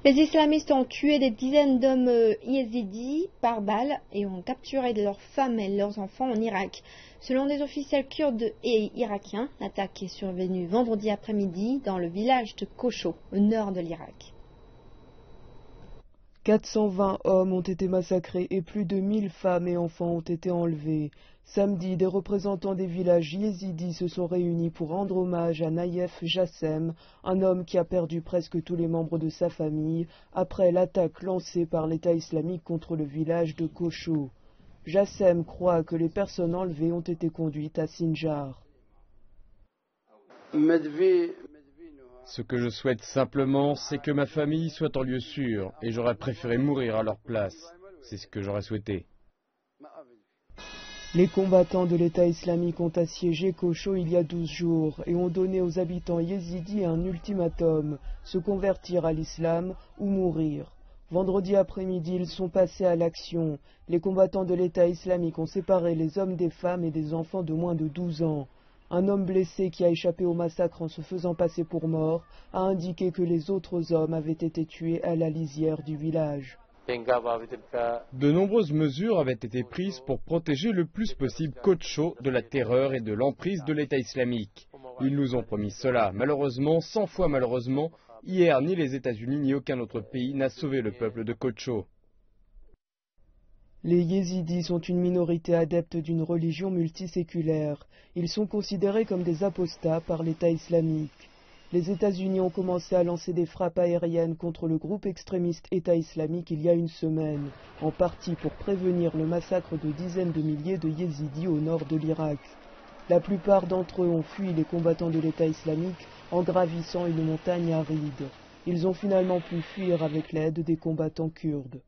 Les islamistes ont tué des dizaines d'hommes yézidis par balle et ont capturé leurs femmes et leurs enfants en Irak. Selon des officiels kurdes et irakiens, l'attaque est survenue vendredi après-midi dans le village de Kocho, au nord de l'Irak. 420 hommes ont été massacrés et plus de 1000 femmes et enfants ont été enlevés. Samedi, des représentants des villages yézidis se sont réunis pour rendre hommage à Naïef Jassem, un homme qui a perdu presque tous les membres de sa famille après l'attaque lancée par l'État islamique contre le village de Kocho. Jassem croit que les personnes enlevées ont été conduites à Sinjar. Ce que je souhaite simplement, c'est que ma famille soit en lieu sûr, et j'aurais préféré mourir à leur place. C'est ce que j'aurais souhaité. Les combattants de l'État islamique ont assiégé Kocho il y a 12 jours et ont donné aux habitants yézidis un ultimatum, se convertir à l'islam ou mourir. Vendredi après-midi, ils sont passés à l'action. Les combattants de l'État islamique ont séparé les hommes des femmes et des enfants de moins de 12 ans. Un homme blessé qui a échappé au massacre en se faisant passer pour mort a indiqué que les autres hommes avaient été tués à la lisière du village. De nombreuses mesures avaient été prises pour protéger le plus possible Kocho de la terreur et de l'emprise de l'État islamique. Ils nous ont promis cela. Malheureusement, 100 fois malheureusement, hier ni les États-Unis ni aucun autre pays n'a sauvé le peuple de Kocho. Les yézidis sont une minorité adepte d'une religion multiséculaire. Ils sont considérés comme des apostats par l'État islamique. Les États-Unis ont commencé à lancer des frappes aériennes contre le groupe extrémiste État islamique il y a une semaine, en partie pour prévenir le massacre de dizaines de milliers de yézidis au nord de l'Irak. La plupart d'entre eux ont fui les combattants de l'État islamique en gravissant une montagne aride. Ils ont finalement pu fuir avec l'aide des combattants kurdes.